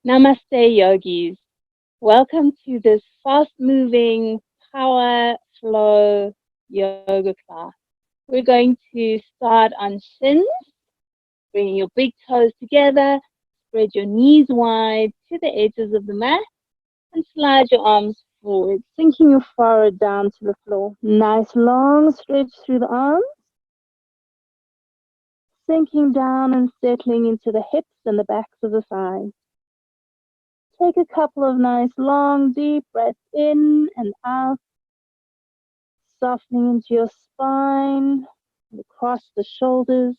Namaste, yogis. Welcome to this fast-moving power flow yoga class. We're going to start on shins, bringing your big toes together, spread your knees wide to the edges of the mat, and slide your arms forward, sinking your forehead down to the floor. Nice long stretch through the arms, sinking down and settling into the hips and the backs of the thighs. Take a couple of nice, long, deep breaths in and out, softening into your spine, and across the shoulders.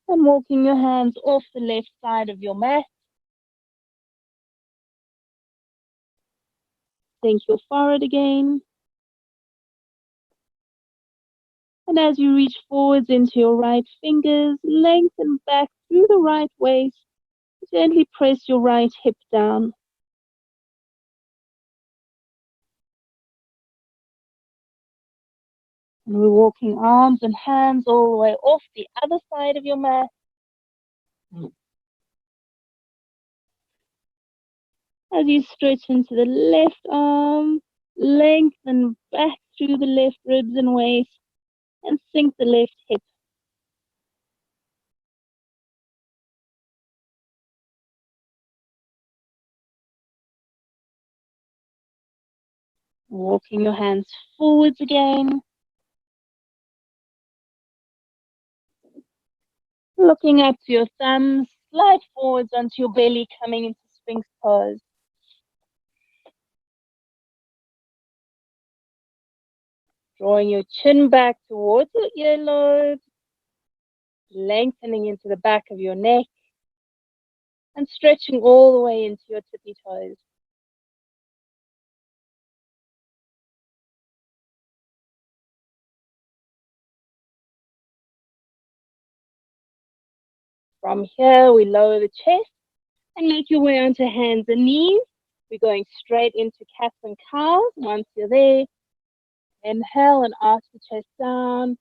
And walking your hands off the left side of your mat. Sink your forehead again. And as you reach forwards into your right fingers, lengthen back through the right waist. Gently press your right hip down. And we're walking arms and hands all the way off the other side of your mat. As you stretch into the left arm, lengthen back through the left ribs and waist, and sink the left hip. Walking your hands forwards again. Looking up to your thumbs, slide forwards onto your belly, coming into Sphinx pose. Drawing your chin back towards your earlobe, lengthening into the back of your neck, and stretching all the way into your tippy toes. From here, we lower the chest and make your way onto hands and knees. We're going straight into cats and cows. Once you're there, inhale and arch the chest down.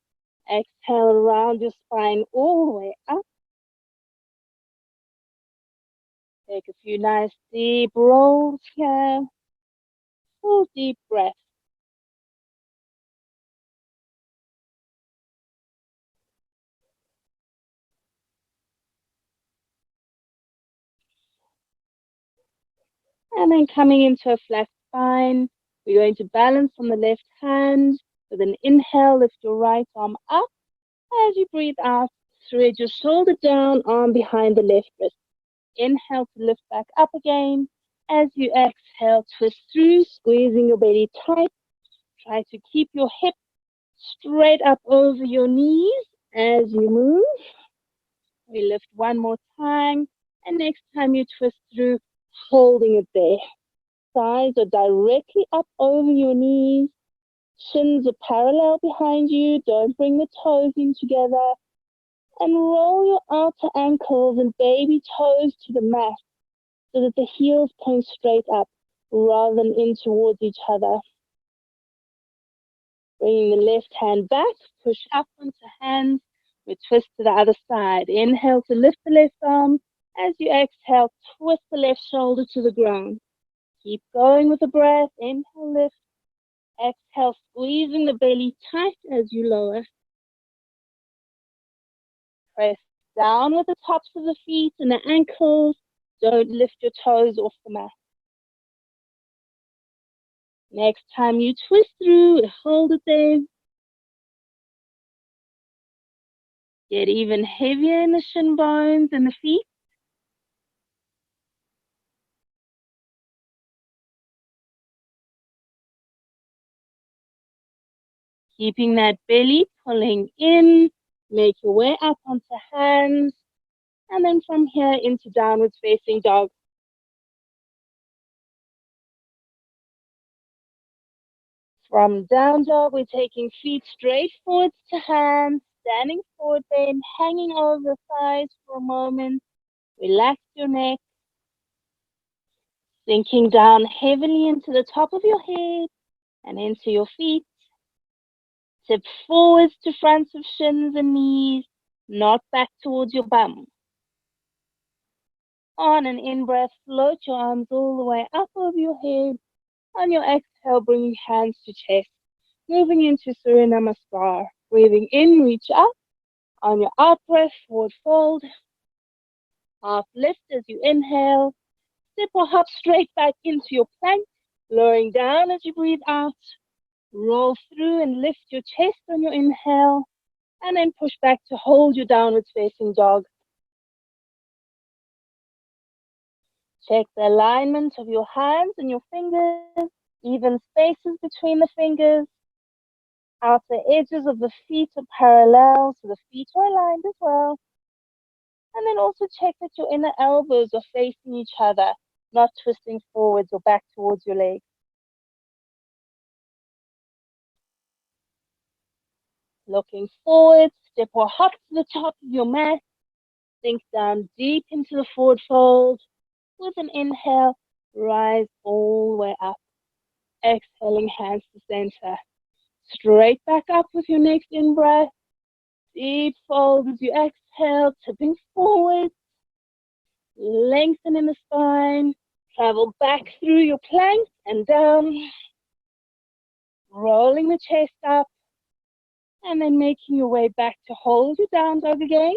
Exhale, around your spine all the way up. Take a few nice deep rolls here. Full deep breath. And then coming into a flat spine, we're going to balance on the left hand. With an inhale, lift your right arm up. As you breathe out, thread your shoulder down, arm behind the left wrist. Inhale to lift back up again. As you exhale, twist through, squeezing your belly tight. Try to keep your hips straight up over your knees as you move. We lift one more time, and next time you twist through, holding it there. Thighs are directly up over your knees. Shins are parallel behind you. Don't bring the toes in together. And roll your outer ankles and baby toes to the mat so that the heels point straight up rather than in towards each other. Bringing the left hand back, push up onto hands. We twist to the other side. Inhale to lift the left arm. As you exhale, twist the left shoulder to the ground. Keep going with the breath. Inhale, lift. Exhale, squeezing the belly tight as you lower. Press down with the tops of the feet and the ankles. Don't lift your toes off the mat. Next time you twist through, hold it there. Get even heavier in the shin bones and the feet. Keeping that belly pulling in. Make your way up onto hands. And then from here into downwards facing dog. From down dog, we're taking feet straight forwards to hands, standing forward bend, hanging over the thighs for a moment. Relax your neck. Sinking down heavily into the top of your head and into your feet. Tip forwards to fronts of shins and knees, not back towards your bum. On an in-breath, float your arms all the way up over your head. On your exhale, bring your hands to chest, moving into Surya Namaskar. Breathing in, reach up. On your out-breath, forward fold. Half lift as you inhale. Step or hop straight back into your plank, lowering down as you breathe out. Roll through and lift your chest on your inhale, and then push back to hold your downwards facing dog. Check the alignment of your hands and your fingers, even spaces between the fingers. Outer edges of the feet are parallel, so the feet are aligned as well. And then also check that your inner elbows are facing each other, not twisting forwards or back towards your legs. Looking forward, step or hop to the top of your mat. Sink down deep into the forward fold. With an inhale, rise all the way up. Exhaling, hands to center. Straight back up with your next in-breath. Deep fold as you exhale, tipping forward. Lengthen in the spine. Travel back through your plank and down. Rolling the chest up. And then making your way back to hold your down dog again.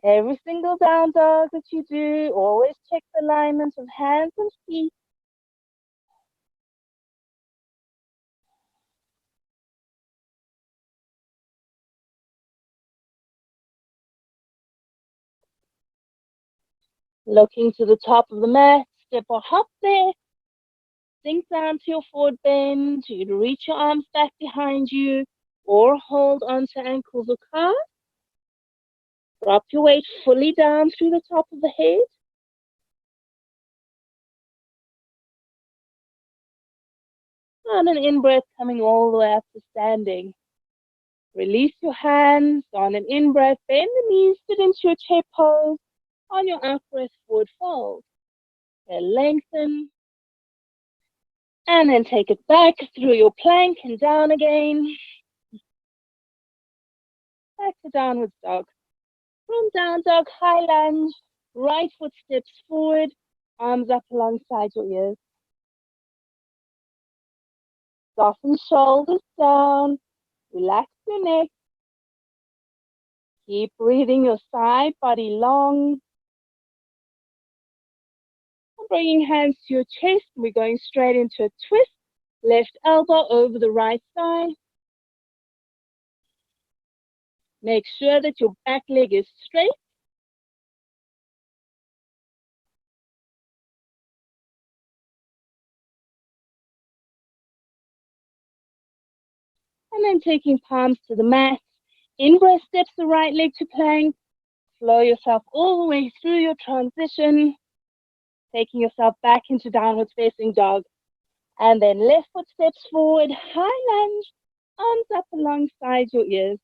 Every single down dog that you do, always check the alignment of hands and feet. Looking to the top of the mat, step or hop there. Sink down to your forward bend. You'd reach your arms back behind you or hold onto ankles or calves. Drop your weight fully down through the top of the head. On an in-breath, coming all the way up to standing. Release your hands. On an in-breath, bend the knees, sit into your chair pose. On your out-breath, forward fold. Then lengthen. And then take it back through your plank and down again. Back to downward dog. From down dog, high lunge. Right foot steps forward. Arms up alongside your ears. Soften shoulders down. Relax your neck. Keep breathing your side body long. Bringing hands to your chest. We're going straight into a twist. Left elbow over the right thigh. Make sure that your back leg is straight. And then taking palms to the mat. In-breath steps the right leg to plank. Flow yourself all the way through your transition. Taking yourself back into downward facing dog. And then left foot steps forward, high lunge, arms up alongside your ears.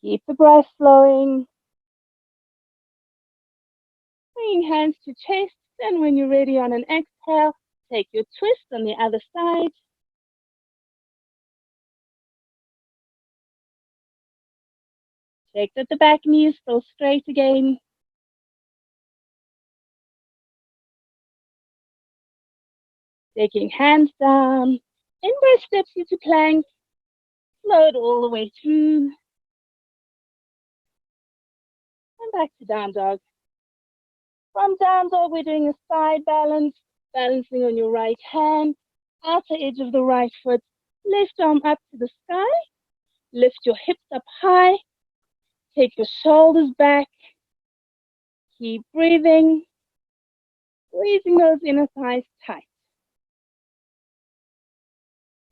Keep the breath flowing. Bringing hands to chest, and when you're ready on an exhale, take your twist on the other side. Check that the back knee is still straight again. Taking hands down. In-breath steps you to plank. Float all the way through. And back to down dog. From down dog, we're doing a side balance. Balancing on your right hand. Outer edge of the right foot. Left arm up to the sky. Lift your hips up high. Take your shoulders back. Keep breathing. Squeezing those inner thighs tight.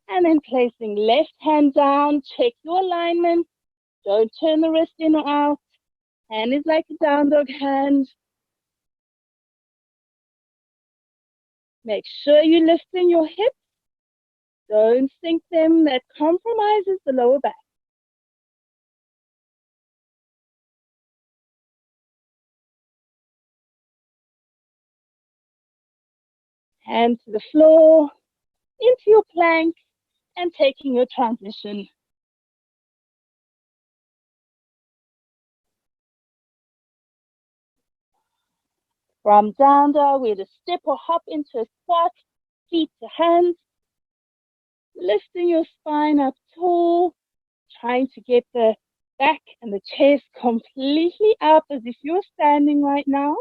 And then placing left hand down. Check your alignment. Don't turn the wrist in or out. Hand is like a down dog hand. Make sure you lifting your hips. Don't sink them. That compromises the lower back. Hand to the floor, into your plank, and taking your transition. From down dog, we're to step or hop into a squat, feet to hands, lifting your spine up tall, trying to get the back and the chest completely up as if you're standing right now.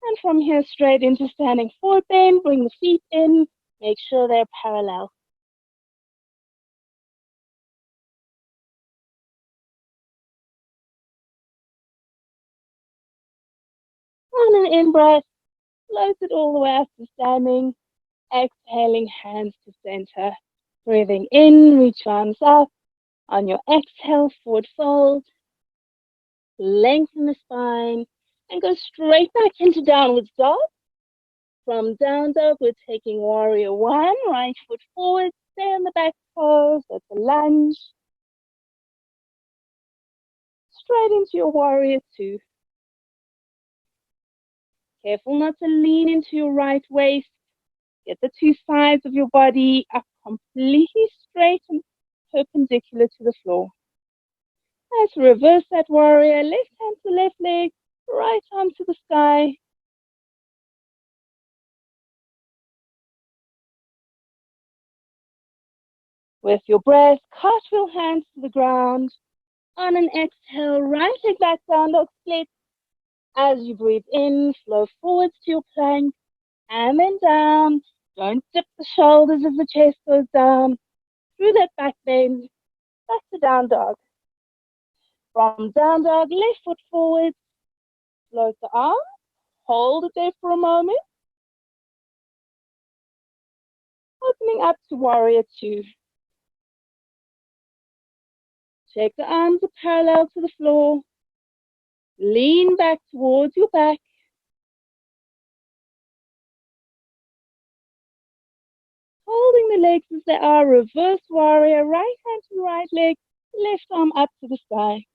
And from here, straight into standing forward bend, bring the feet in, make sure they're parallel. On an in-breath, float it all the way up to standing. Exhaling, hands to center. Breathing in, reach arms up. On your exhale, forward fold. Lengthen the spine and go straight back into downward dog. From down dog, we're taking warrior one, right foot forward, stay on the back toes, that's a lunge. Straight into your warrior two. Careful not to lean into your right waist. Get the two sides of your body up completely straight and perpendicular to the floor. Let's reverse that warrior, left hand to left leg, right arm to the sky. With your breath, cartwheel hands to the ground. On an exhale, right leg back, down dog split. As you breathe in, flow forwards to your plank, and then down. Don't dip the shoulders as the chest goes down. Through that back bend, back to down dog. From down dog, left foot forward, float the arm, hold it there for a moment. Opening up to warrior two. Check the arms are parallel to the floor. Lean back towards your back. Holding the legs as they are, reverse warrior, right hand to the right leg, left arm up to the sky.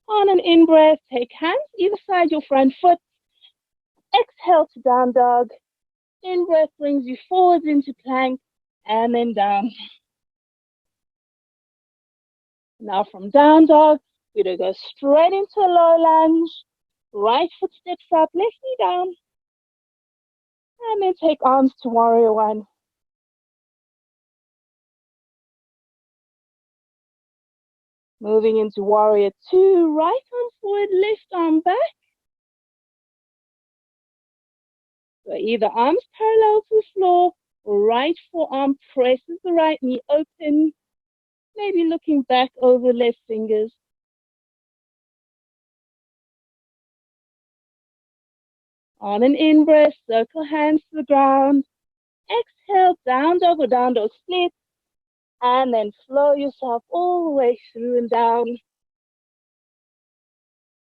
On an in-breath, take hands either side your front foot. Exhale to down dog. In-breath brings you forwards into plank and then down. Now from down dog, we're going to go straight into a low lunge. Right foot steps up, left knee down. And then take arms to warrior one. Moving into warrior two, right arm forward, left arm back. So either arms parallel to the floor, or right forearm presses the right knee open, maybe looking back over left fingers. On an in-breath, circle hands to the ground. Exhale, down dog or down dog split. And then flow yourself all the way through and down.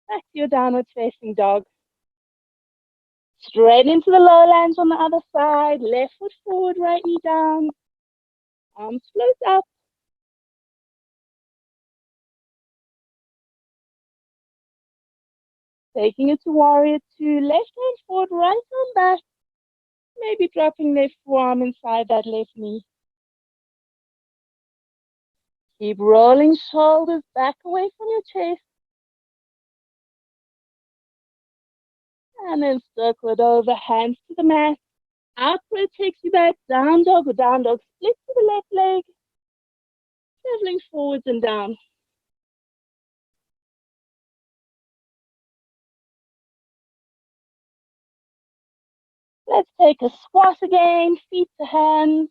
Back to your downward facing dog. Straight into the low lunge on the other side. Left foot forward, right knee down. Arms float up. Taking it to warrior two. Left hand forward, right arm back. Maybe dropping left forearm inside that left knee. Keep rolling shoulders back away from your chest. And then circle it over, hands to the mat. Out breath takes you back, down dog or down dog split to the left leg. Traveling forwards and down. Let's take a squat again, feet to hands.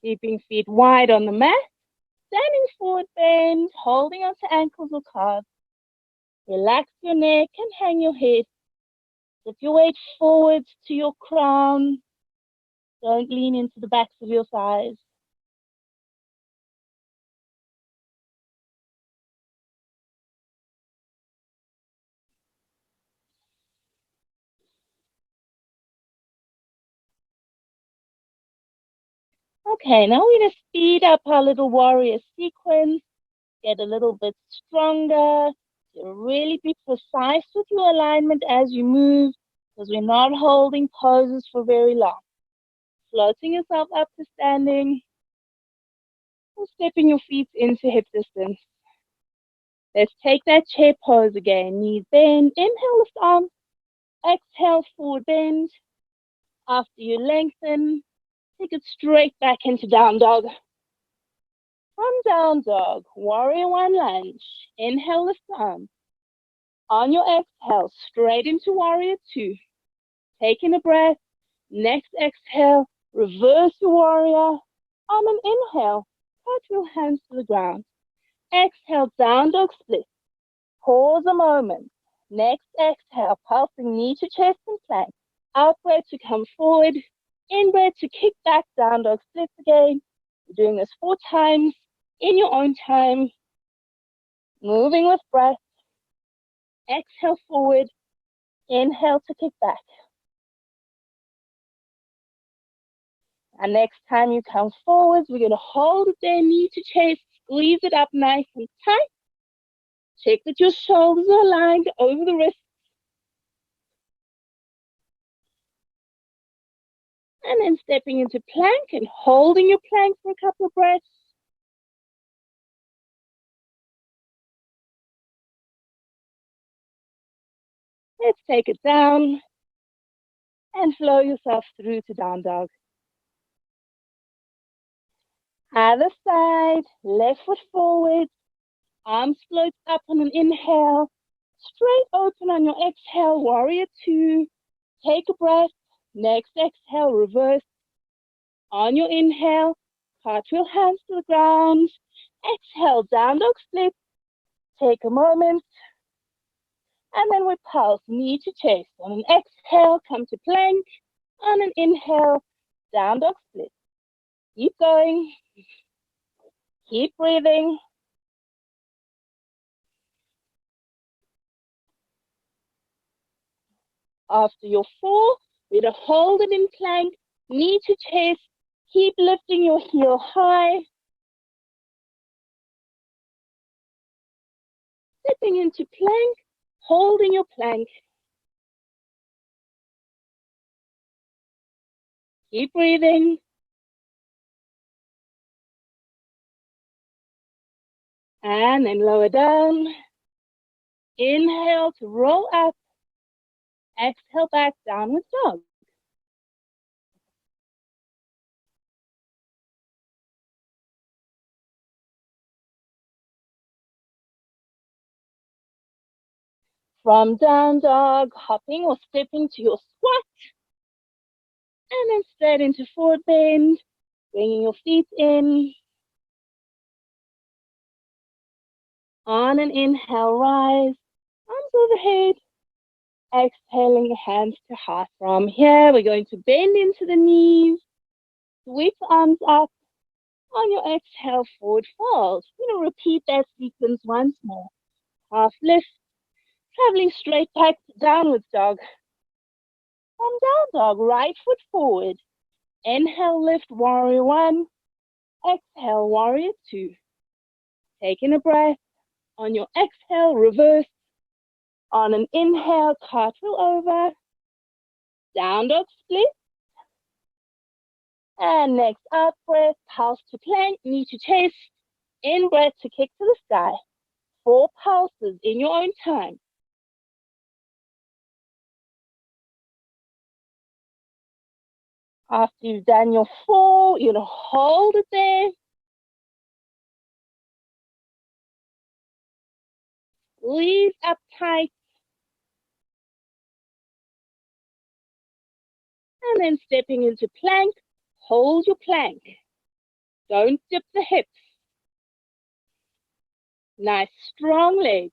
Keeping feet wide on the mat. Standing forward bend, holding onto ankles or calves. Relax your neck and hang your head. Lift your weight forwards to your crown. Don't lean into the backs of your thighs. Okay, now we're going to speed up our little warrior sequence, get a little bit stronger, to really be precise with your alignment as you move, because we're not holding poses for very long. Floating yourself up to standing, and stepping your feet into hip distance. Let's take that chair pose again. Knees bend, inhale, lift arms, exhale, forward bend. After you lengthen, take it straight back into down dog. From down dog, warrior one lunge. Inhale, lift arms. On your exhale, straight into warrior two. Taking a breath. Next exhale, reverse your warrior. On an inhale, cartwheel hands to the ground. Exhale, down dog split. Pause a moment. Next exhale, pulsing knee to chest and plank. Out breath to come forward. In breath to kick back, down dog splits again. You're doing this 4 times in your own time. Moving with breath. Exhale forward. Inhale to kick back. And next time you come forwards, we're going to hold it there, knee to chest, squeeze it up nice and tight. Check that your shoulders are aligned over the wrists. And then stepping into plank and holding your plank for a couple of breaths. Let's take it down and flow yourself through to down dog. Other side, left foot forward, arms float up on an inhale, straight open on your exhale, warrior two. Take a breath, next exhale, reverse. On your inhale, cartwheel hands to the ground. Exhale, down dog split. Take a moment. And then we pulse, knee to chest. On an exhale, come to plank. On an inhale, down dog split. Keep going. Keep breathing. After your 4, we're going to hold it in plank, knee to chest. Keep lifting your heel high. Stepping into plank, holding your plank. Keep breathing. And then lower down. Inhale to roll up. Exhale back, downward dog. From down dog, hopping or stepping to your squat. And then straight into forward bend, bringing your feet in. On an inhale, rise, arms overhead. Exhaling, hands to heart. From here, we're going to bend into the knees, sweep the arms up. On your exhale, forward fold. We're going to repeat that sequence once more. Half lift, traveling straight back to downward dog. From down dog, right foot forward. Inhale, lift, warrior one. Exhale, warrior two. Taking a breath. On your exhale, reverse. On an inhale, cartwheel over. Down dog split. And next out breath, pulse to plank, knee to chest. In breath to kick to the sky. 4 pulses in your own time. After you've done your 4, you're going to hold it there. Squeeze up tight. And then stepping into plank, hold your plank. Don't dip the hips. Nice strong legs.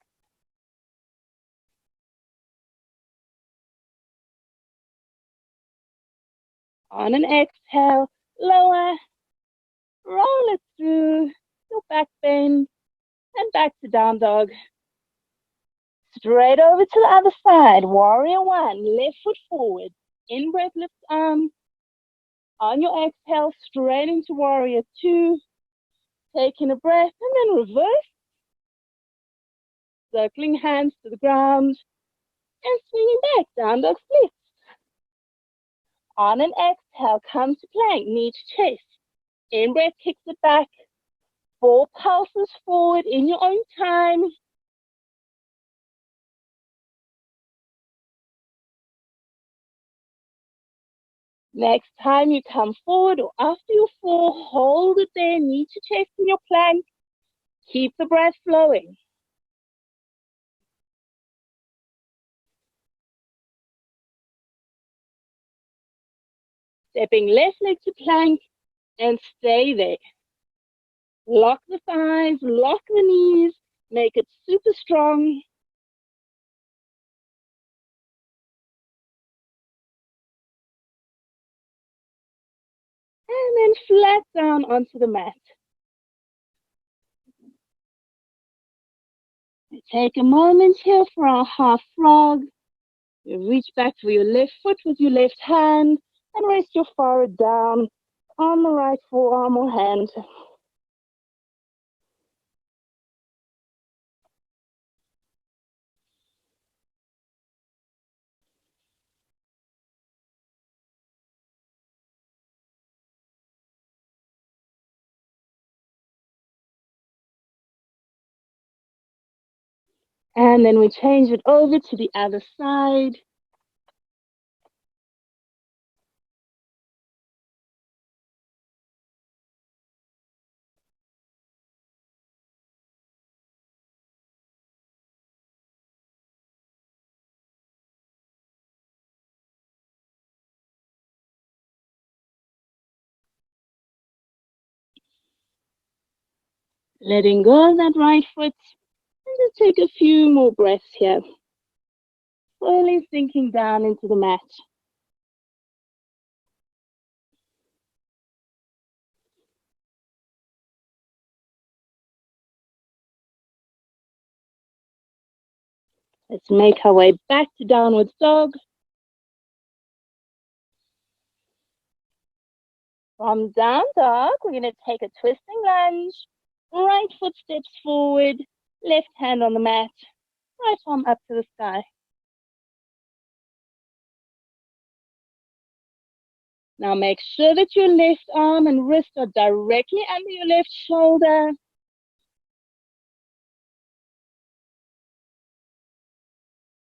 On an exhale, lower, roll it through your back bend and back to down dog. Straight over to the other side, warrior one, left foot forward. In breath, lift arm. On your exhale, straight into warrior two. Taking a breath and then reverse. Circling hands to the ground and swinging back, down dog split. On an exhale, come to plank, knee to chest. In-breath kicks it back. 4 pulses forward in your own time. Next time you come forward or after you fall, hold it there, knee to chest in your plank. Keep the breath flowing. Stepping left leg to plank and stay there. Lock the thighs, lock the knees, make it super strong. And then flat down onto the mat. Take a moment here for our half frog. You reach back for your left foot with your left hand and rest your forehead down on the right forearm or hand. And then we change it over to the other side. Letting go of that right foot. And just take a few more breaths here. Slowly sinking down into the mat. Let's make our way back to downward dog. From down dog, we're going to take a twisting lunge. Right foot steps forward, left hand on the mat, right arm up to the sky. Now make sure that your left arm and wrist are directly under your left shoulder. And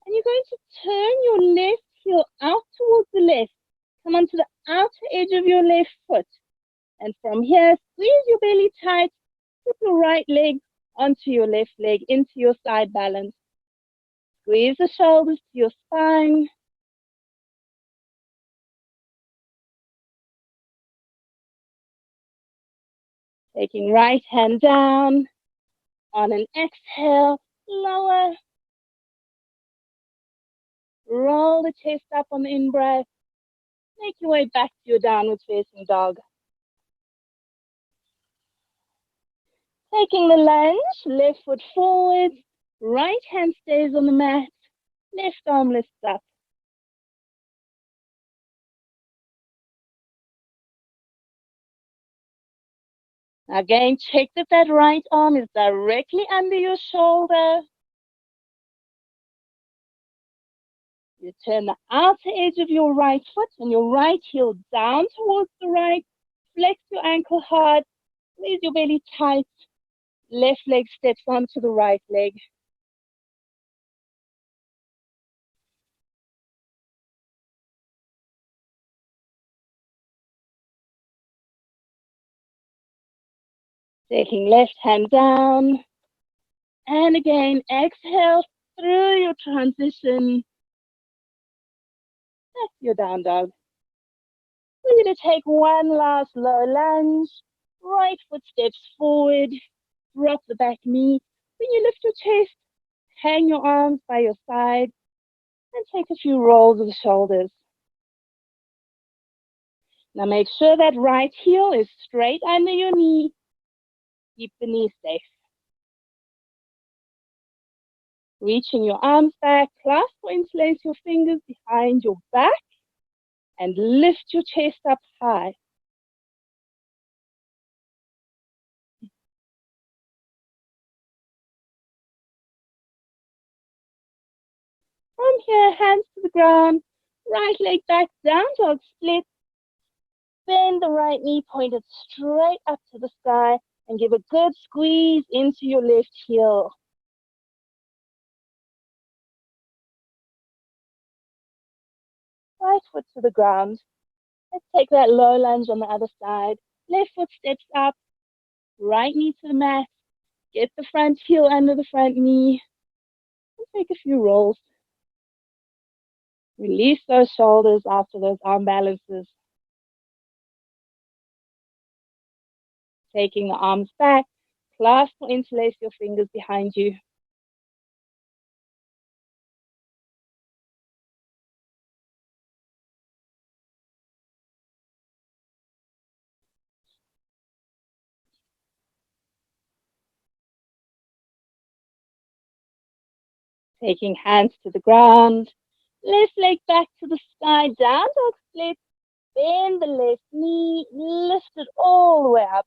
you're going to turn your left heel out towards the left. Come onto the outer edge of your left foot. And from here, squeeze your belly tight. Put your right leg onto your left leg into your side balance. Squeeze the shoulders to your spine. Taking right hand down. On an exhale, lower. Roll the chest up on the in-breath. Make your way back to your downward facing dog. Taking the lunge, left foot forward, right hand stays on the mat, left arm lifts up. Again, check that that right arm is directly under your shoulder. You turn the outer edge of your right foot and your right heel down towards the right. Flex your ankle hard. Squeeze your belly tight. Left leg steps onto the right leg. Taking left hand down. And again, exhale through your transition. Back to your down dog. We're going to take one last low lunge. Right foot steps forward. Drop the back knee. When you lift your chest, hang your arms by your side and take a few rolls of the shoulders. Now make sure that right heel is straight under your knee. Keep the knee safe. Reaching your arms back, clasp or interlace your fingers behind your back and lift your chest up high. From here, hands to the ground, right leg back, down dog split. Bend the right knee pointed straight up to the sky and give a good squeeze into your left heel. Right foot to the ground. Let's take that low lunge on the other side. Left foot steps up, right knee to the mat. Get the front heel under the front knee. And take a few rolls. Release those shoulders after those arm balances. Taking the arms back, clasp or interlace your fingers behind you. Taking hands to the ground. Left leg back to the sky, down dog split. Bend the left knee, lift it all the way up.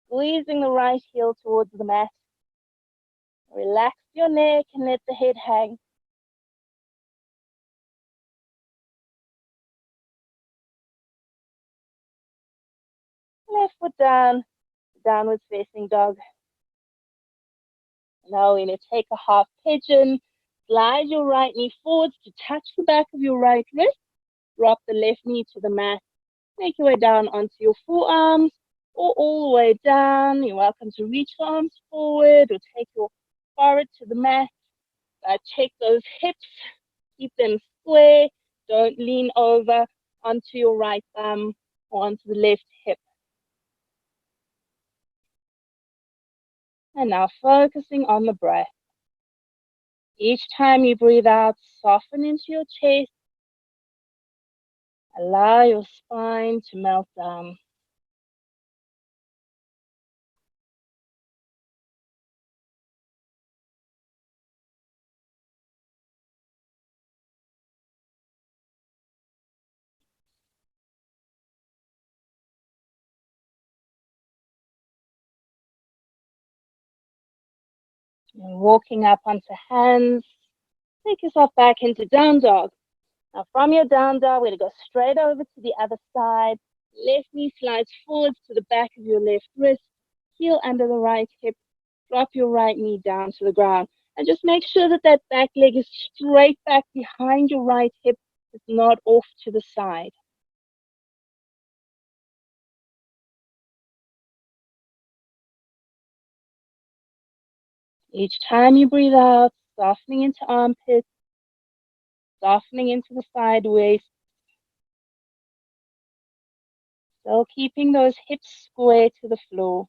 Squeezing the right heel towards the mat. Relax your neck and let the head hang. Left foot down, downward facing dog. Now we're going to take a half pigeon. Slide your right knee forwards to touch the back of your right wrist. Drop the left knee to the mat. Make your way down onto your forearms or all the way down. You're welcome to reach the arms forward or take your forehead to the mat. Check those hips. Keep them square. Don't lean over onto your right thumb or onto the left hip. And now focusing on the breath. Each time you breathe out, soften into your chest. Allow your spine to melt down. And walking up onto hands, take yourself back into down dog. Now from your down dog, we're going to go straight over to the other side. Left knee slides forwards to the back of your left wrist, heel under the right hip, drop your right knee down to the ground. And just make sure that that back leg is straight back behind your right hip. It's not off to the side. Each time you breathe out, softening into armpits, softening into the side waist. Still keeping those hips square to the floor.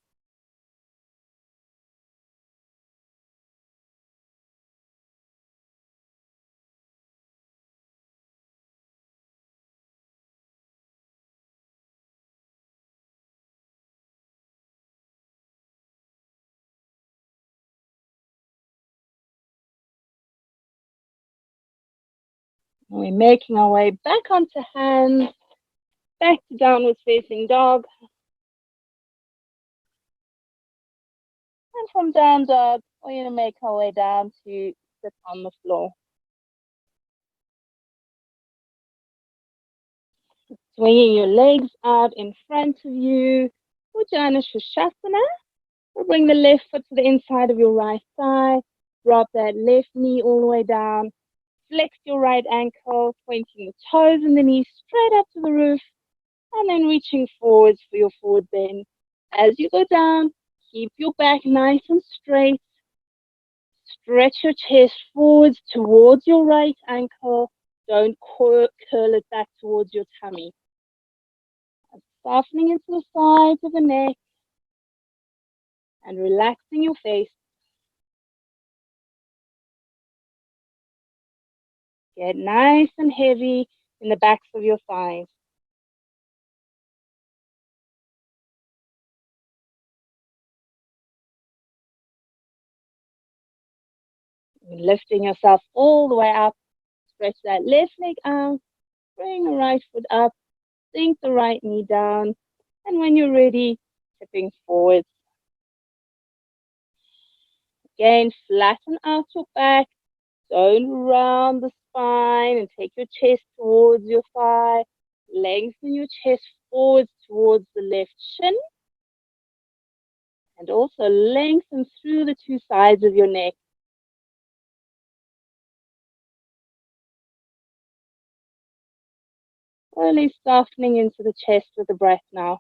And we're making our way back onto hands, back to downward facing dog. And from down dog, we're going to make our way down to sit on the floor. Swinging your legs out in front of you, Ujjana Shushasana. We'll bring the left foot to the inside of your right thigh. Drop that left knee all the way down. Flex your right ankle, pointing the toes and the knees straight up to the roof. And then reaching forwards for your forward bend. As you go down, keep your back nice and straight. Stretch your chest forwards towards your right ankle. Don't curl it back towards your tummy. And softening into the sides of the neck and relaxing your face. Get nice and heavy in the backs of your thighs. Lifting yourself all the way up. Stretch that left leg out. bring the right foot up, sink the right knee down, and when you're ready, tipping forward. Again, flatten out your back, don't round the spine, and take your chest towards your thigh. Lengthen your chest forward towards the left shin, and also lengthen through the two sides of your neck. Slowly softening into the chest with the breath now.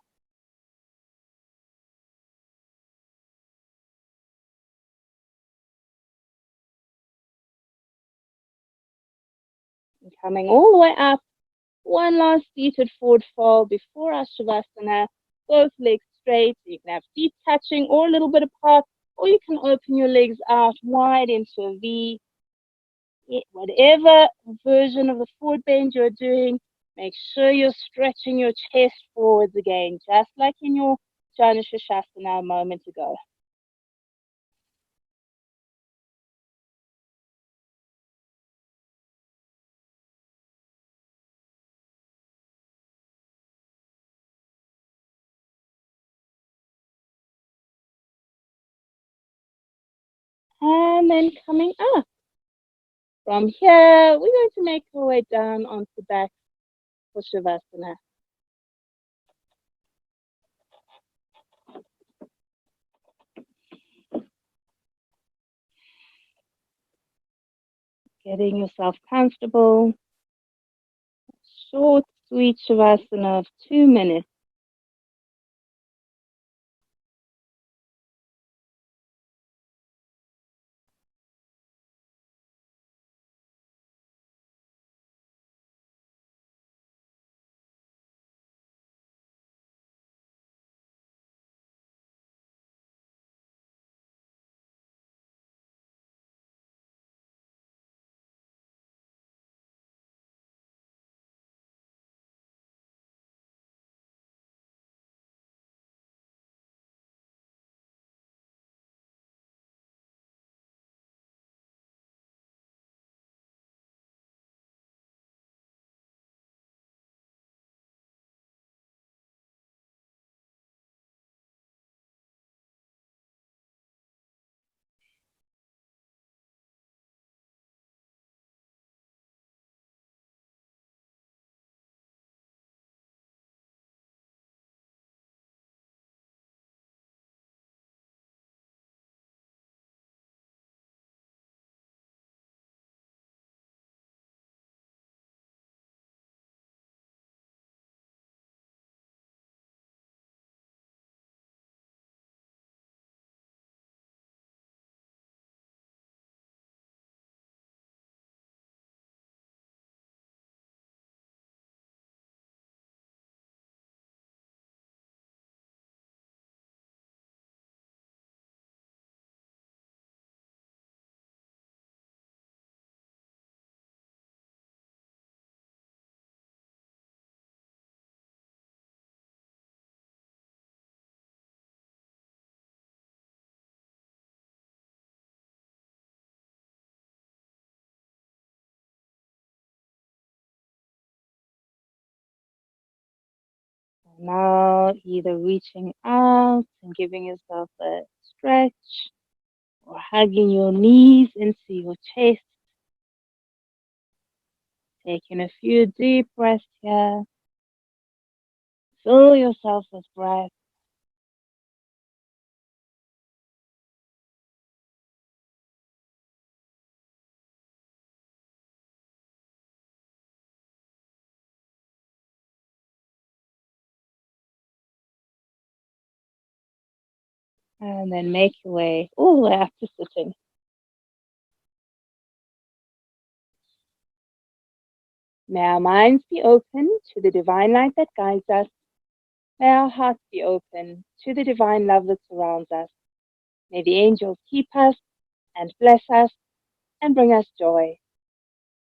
And coming all the way up. One last seated forward fold before our Shavasana. Both legs straight. So you can have feet touching or a little bit apart, or you can open your legs out wide into a V. Whatever version of the forward bend you're doing, make sure you're stretching your chest forwards again, just like in your Janu Shasana a moment ago. And then coming up. From here, we're going to make our way down onto the back for Shavasana. Getting yourself comfortable. Short, sweet Shavasana of 2 minutes. Now, either reaching out and giving yourself a stretch, or hugging your knees into your chest. Taking a few deep breaths here. Fill yourself with breath. And then make your way all the way up to sitting. May our minds be open to the divine light that guides us. May our hearts be open to the divine love that surrounds us. May the angels keep us and bless us and bring us joy.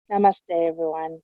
Namaste, everyone.